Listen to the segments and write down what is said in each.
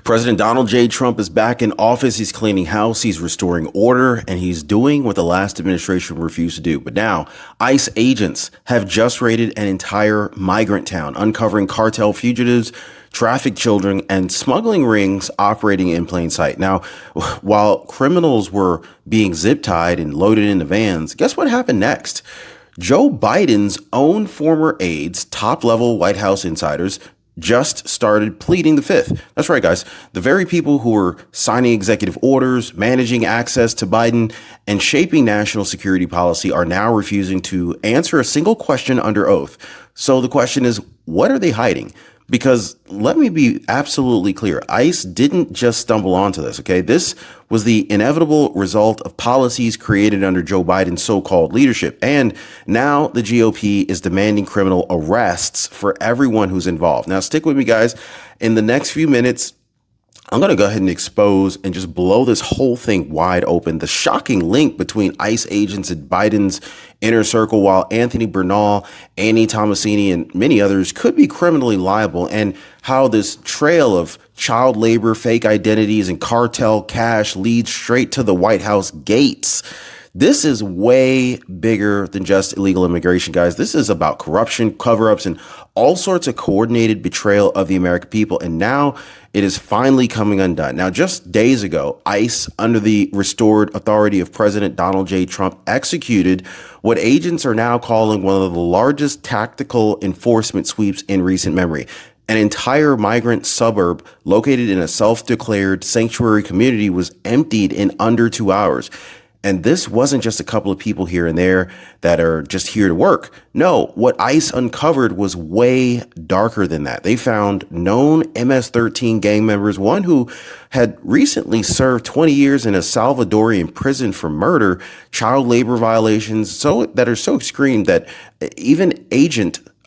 President Donald J. Trump is back in office. He's cleaning house. He's restoring order, and he's doing what the last administration refused to do. But now ICE agents have just raided an entire migrant town, uncovering cartel fugitives, trafficked children, and smuggling rings operating in plain sight. Now, while criminals were being zip tied and loaded into vans, guess what happened next? Joe Biden's own former aides, top level White House insiders, just started pleading the fifth. That's right, guys. The very people who were signing executive orders, managing access to Biden, and shaping national security policy are now refusing to answer a single question under oath. So the question is, what are they hiding? Because let me be absolutely clear. ICE didn't just stumble onto this, okay? This was the inevitable result of policies created under Joe Biden's so-called leadership. And now the GOP is demanding criminal arrests for everyone who's involved. Now, stick with me, guys. In the next few minutes, I'm going to go ahead and expose and just blow this whole thing wide open. The shocking link between ICE agents and Biden's inner circle, while Anthony Bernal, Annie Tomasini, and many others could be criminally liable, and how this trail of child labor, fake identities, and cartel cash leads straight to the White House gates. This is way bigger than just illegal immigration, guys. This is about corruption, cover-ups, and all sorts of coordinated betrayal of the American people. And now it is finally coming undone. Now, just days ago, ICE, under the restored authority of President Donald J. Trump, executed what agents are now calling one of the largest tactical enforcement sweeps in recent memory. An entire migrant suburb located in a self-declared sanctuary community was emptied in under 2 hours. And this wasn't just a couple of people here and there that are just here to work. No, what ICE uncovered was way darker than that. They found known MS-13 gang members, one who had recently served 20 years in a Salvadorian prison for murder, child labor violations, that are so extreme that even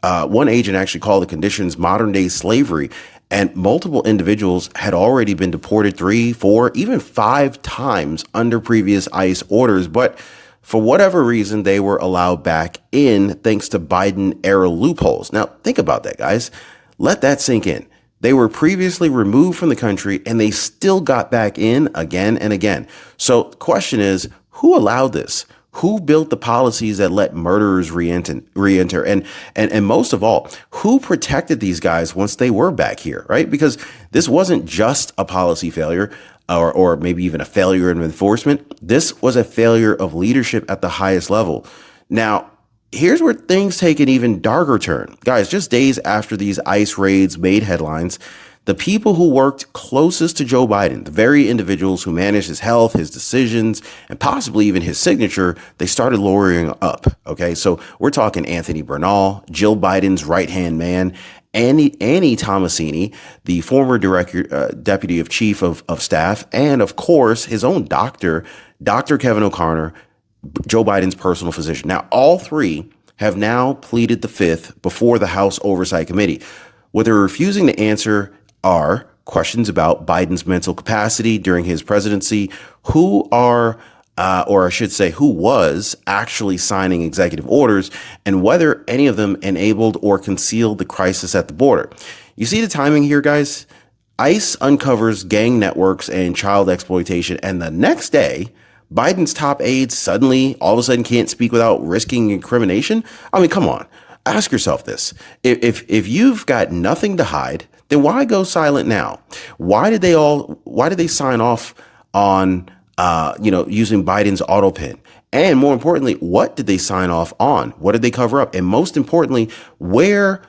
one agent actually called the conditions modern day slavery. And multiple individuals had already been deported 3, 4, even 5 times under previous ICE orders. But for whatever reason, they were allowed back in thanks to Biden era loopholes. Now, think about that, guys. Let that sink in. They were previously removed from the country and they still got back in again and again. So the question is, who allowed this? Who built the policies that let murderers re-enter? And most of all, who protected these guys once they were back here, right? Because this wasn't just a policy failure or maybe even a failure of enforcement. This was a failure of leadership at the highest level. Now, here's where things take an even darker turn. Guys, just days after these ICE raids made headlines, the people who worked closest to Joe Biden, the very individuals who managed his health, his decisions, and possibly even his signature, they started lowering up. Okay, so we're talking Anthony Bernal, Jill Biden's right-hand man, Annie Tomasini, the former deputy of chief of staff, and of course, his own doctor, Dr. Kevin O'Connor, Joe Biden's personal physician. Now, all three have now pleaded the fifth before the House Oversight Committee. What they're refusing to answer are questions about Biden's mental capacity during his presidency, who was actually signing executive orders, and whether any of them enabled or concealed the crisis at the border. You see the timing here, guys? ICE uncovers gang networks and child exploitation, and the next day, Biden's top aides suddenly all of a sudden can't speak without risking incrimination. I mean, come on. Ask yourself this. If you've got nothing to hide, then why go silent now? Why did they sign off on, using Biden's Autopen? And more importantly, what did they sign off on? What did they cover up? And most importantly, where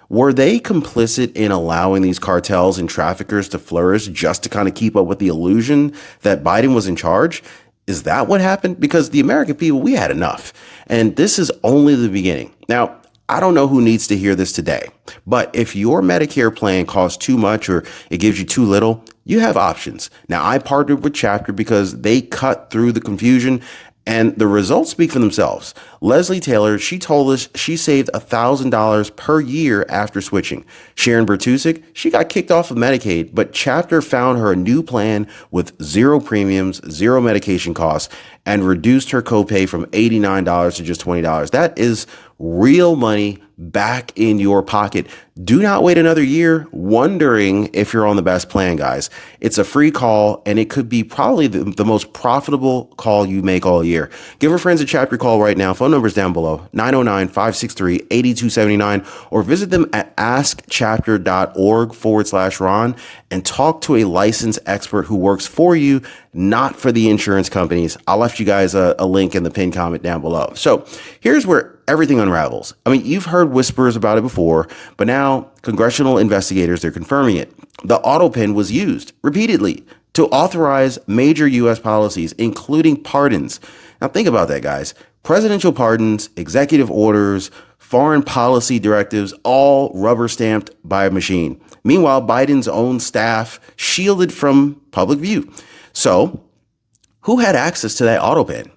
were they complicit in allowing these cartels and traffickers to flourish just to kind of keep up with the illusion that Biden was in charge? Is that what happened? Because the American people, we had enough. And this is only the beginning. Now, I don't know who needs to hear this today, but if your Medicare plan costs too much or it gives you too little, you have options. Now, I partnered with Chapter because they cut through the confusion and the results speak for themselves. Leslie Taylor, she told us she saved $1,000 per year after switching. Sharon Bertusik, she got kicked off of Medicaid, but Chapter found her a new plan with 0 premiums, 0 medication costs, and reduced her copay from $89 to just $20. That is real money back in your pocket. Do not wait another year wondering if you're on the best plan, guys. It's a free call, and it could be probably the most profitable call you make all year. Give our friends a chapter call right now. Phone number's down below, 909-563-8279, or visit them at askchapter.org/Ron and talk to a licensed expert who works for you, not for the insurance companies. I left you guys a link in the pinned comment down below. So here's where everything unravels. I mean, you've heard whispers about it before, but now congressional investigators, they're confirming it. The Autopen was used repeatedly to authorize major U.S. policies, including pardons. Now think about that, guys. Presidential pardons, executive orders, foreign policy directives, all rubber stamped by a machine. Meanwhile, Biden's own staff shielded from public view. So who had access to that Autopen?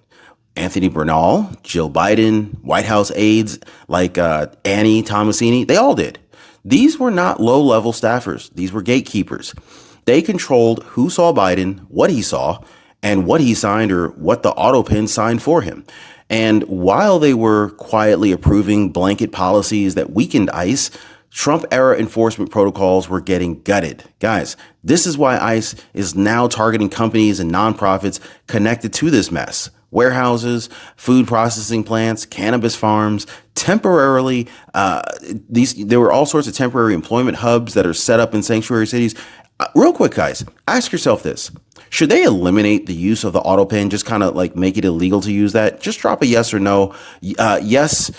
Anthony Bernal, Jill Biden, White House aides like Annie Tomasini, they all did. These were not low-level staffers. These were gatekeepers. They controlled who saw Biden, what he saw, and what he signed or what the Autopen signed for him. And while they were quietly approving blanket policies that weakened ICE, Trump-era enforcement protocols were getting gutted. Guys, this is why ICE is now targeting companies and nonprofits connected to this mess. Warehouses, food processing plants, cannabis farms, temporarily, there were all sorts of temporary employment hubs that are set up in sanctuary cities. Real quick, guys, ask yourself this. Should they eliminate the use of the Autopen, just kind of like make it illegal to use that? Just drop a yes or no, yes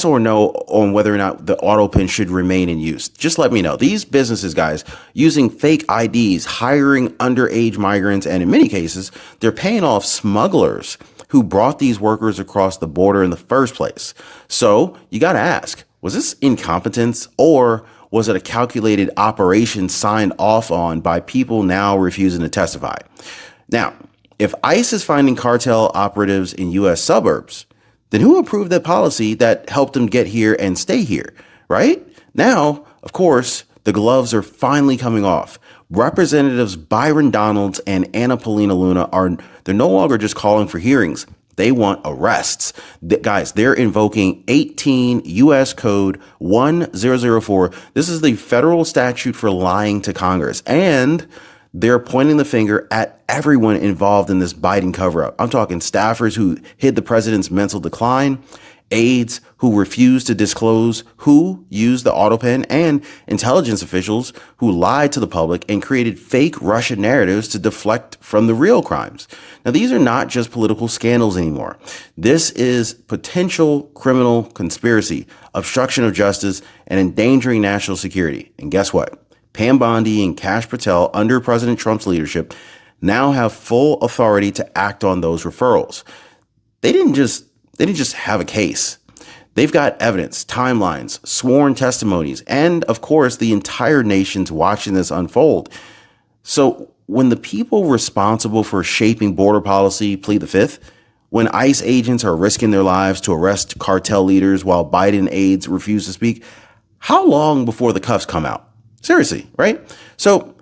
or no on whether or not the Autopen should remain in use. Just let me know. These businesses, guys, using fake IDs, hiring underage migrants, and in many cases, they're paying off smugglers who brought these workers across the border in the first place. So you got to ask, was this incompetence, or was it a calculated operation signed off on by people now refusing to testify? Now, if ICE is finding cartel operatives in U.S. suburbs, then who approved that policy that helped them get here and stay here, right? Now, of course, the gloves are finally coming off. Representatives Byron Donalds and Anna Paulina Luna they're no longer just calling for hearings. They want arrests. Guys, they're invoking 18 U.S. Code 1004. This is the federal statute for lying to Congress. And they're pointing the finger at everyone involved in this Biden cover-up. I'm talking staffers who hid the president's mental decline, aides who refused to disclose who used the Autopen, and intelligence officials who lied to the public and created fake Russian narratives to deflect from the real crimes. Now, these are not just political scandals anymore. This is potential criminal conspiracy, obstruction of justice, and endangering national security. And guess what? Pam Bondi and Kash Patel, under President Trump's leadership, now have full authority to act on those referrals. They didn't just have a case. They've got evidence, timelines, sworn testimonies, and of course, the entire nation's watching this unfold. So when the people responsible for shaping border policy plead the fifth, when ICE agents are risking their lives to arrest cartel leaders while Biden aides refuse to speak, how long before the cuffs come out? Seriously, right? So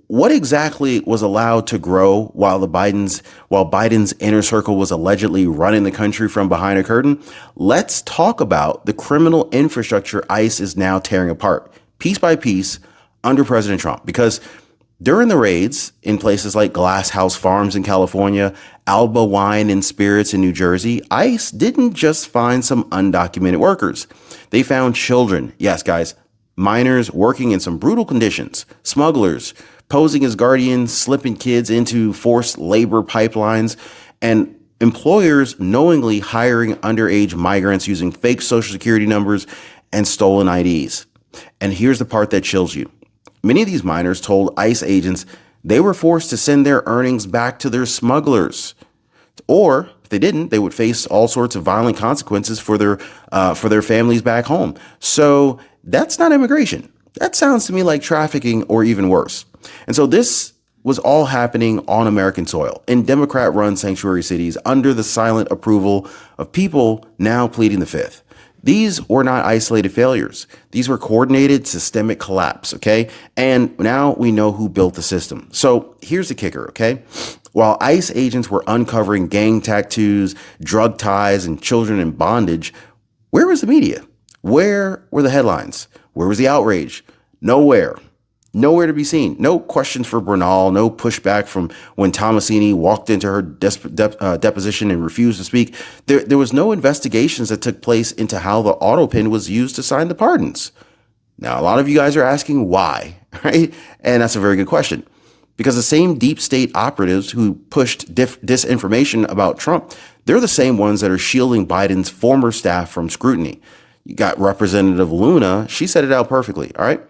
what exactly was allowed to grow while Biden's inner circle was allegedly running the country from behind a curtain? Let's talk about the criminal infrastructure ICE is now tearing apart, piece by piece, under President Trump. Because during the raids in places like Glass House Farms in California, Alba Wine and Spirits in New Jersey, ICE didn't just find some undocumented workers. They found children. Yes, guys. Minors working in some brutal conditions, smugglers posing as guardians, slipping kids into forced labor pipelines, and employers knowingly hiring underage migrants using fake social security numbers and stolen IDs. And here's the part that chills you. Many of these minors told ICE agents they were forced to send their earnings back to their smugglers. Or if they didn't, they would face all sorts of violent consequences for their families back home. So that's not immigration. That sounds to me like trafficking or even worse. And so this was all happening on American soil in Democrat-run sanctuary cities under the silent approval of people now pleading the fifth. These were not isolated failures. These were coordinated systemic collapse, okay? And now we know who built the system. So here's the kicker, okay? While ICE agents were uncovering gang tattoos, drug ties, and children in bondage, Where was the media? Where were the headlines? Where was the outrage? Nowhere. Nowhere to be seen. No questions for Bernal. No pushback from when Tomasini walked into her deposition and refused to speak. There was no investigations that took place into how the Autopen was used to sign the pardons. Now, a lot of you guys are asking why, right? And that's a very good question. Because the same deep state operatives who pushed disinformation about Trump, they're the same ones that are shielding Biden's former staff from scrutiny. You got Representative Luna. She said it out perfectly. All right.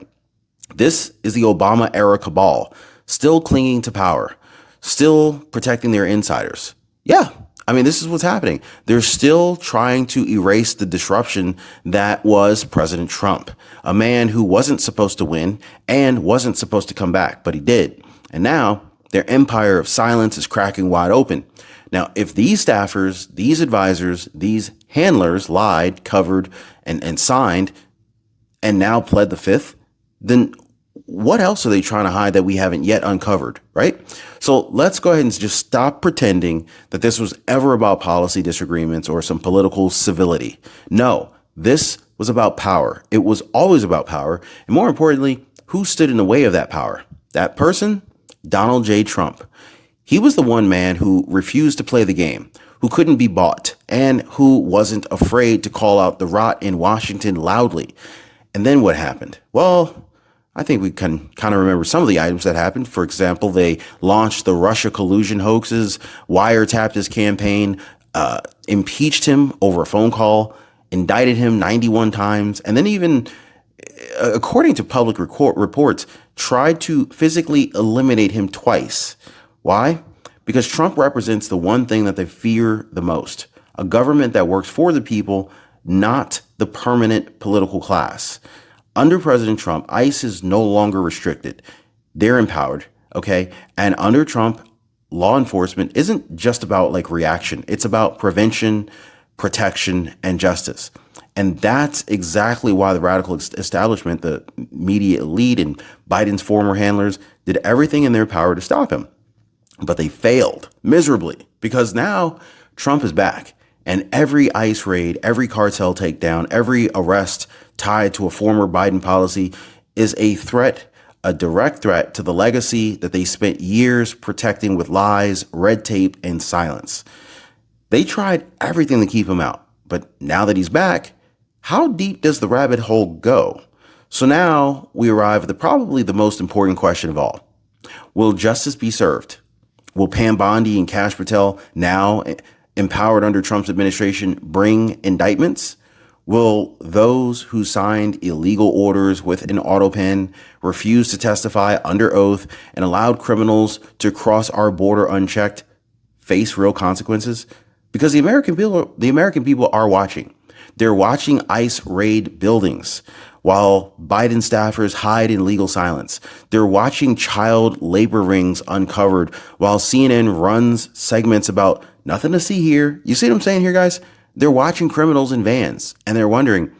This is the Obama era cabal, still clinging to power, still protecting their insiders. Yeah. I mean, this is what's happening. They're still trying to erase the disruption that was President Trump, a man who wasn't supposed to win and wasn't supposed to come back, but he did. And now their empire of silence is cracking wide open. Now, if these staffers, these advisors, these handlers lied, covered, and signed, and now pled the fifth, then what else are they trying to hide that we haven't yet uncovered, right? So let's go ahead and just stop pretending that this was ever about policy disagreements or some political civility. No, this was about power. It was always about power. And more importantly, who stood in the way of that power? That person? Donald J. Trump. He was the one man who refused to play the game, who couldn't be bought, and who wasn't afraid to call out the rot in Washington loudly. And then what happened? Well, I think we can kind of remember some of the items that happened. For example, they launched the Russia collusion hoaxes, wiretapped his campaign, impeached him over a phone call, indicted him 91 times, and then even, according to public reports, tried to physically eliminate him twice. Why? Because Trump represents the one thing that they fear the most, a government that works for the people, not the permanent political class. Under President Trump, ICE is no longer restricted. They're empowered, okay? And under Trump, law enforcement isn't just about like reaction. It's about prevention, protection, and justice. And that's exactly why the radical establishment, the media elite and Biden's former handlers did everything in their power to stop him. But they failed miserably because now Trump is back. And every ICE raid, every cartel takedown, every arrest tied to a former Biden policy is a threat, a direct threat to the legacy that they spent years protecting with lies, red tape, and silence. They tried everything to keep him out. But now that he's back, how deep does the rabbit hole go? So now we arrive at probably the most important question of all. Will justice be served? Will Pam Bondi and Kash Patel, now empowered under Trump's administration, bring indictments? Will those who signed illegal orders with an Autopen, refuse to testify under oath, and allowed criminals to cross our border unchecked face real consequences? Because the American people are watching. They're watching ICE raid buildings while Biden staffers hide in legal silence. They're watching child labor rings uncovered while CNN runs segments about nothing to see here. You see what I'm saying here, guys? They're watching criminals in vans and they're wondering,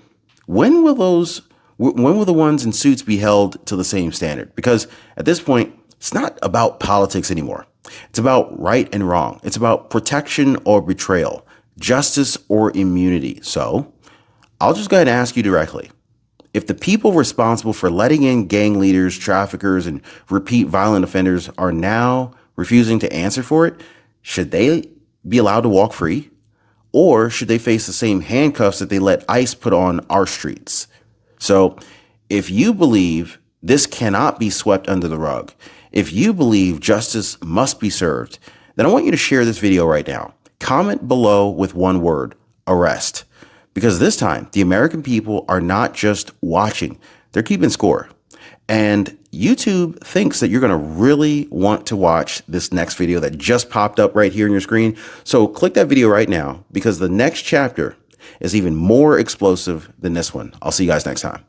when will the ones in suits be held to the same standard? Because at this point, it's not about politics anymore. It's about right and wrong. It's about protection or betrayal, justice or immunity. So I'll just go ahead and ask you directly. If the people responsible for letting in gang leaders, traffickers, and repeat violent offenders are now refusing to answer for it, should they be allowed to walk free? Or should they face the same handcuffs that they let ICE put on our streets? So if you believe this cannot be swept under the rug, if you believe justice must be served, then I want you to share this video right now. Comment below with one word: arrest. Because this time, the American people are not just watching, they're keeping score. And YouTube thinks that you're going to really want to watch this next video that just popped up right here on your screen. So click that video right now because the next chapter is even more explosive than this one. I'll see you guys next time.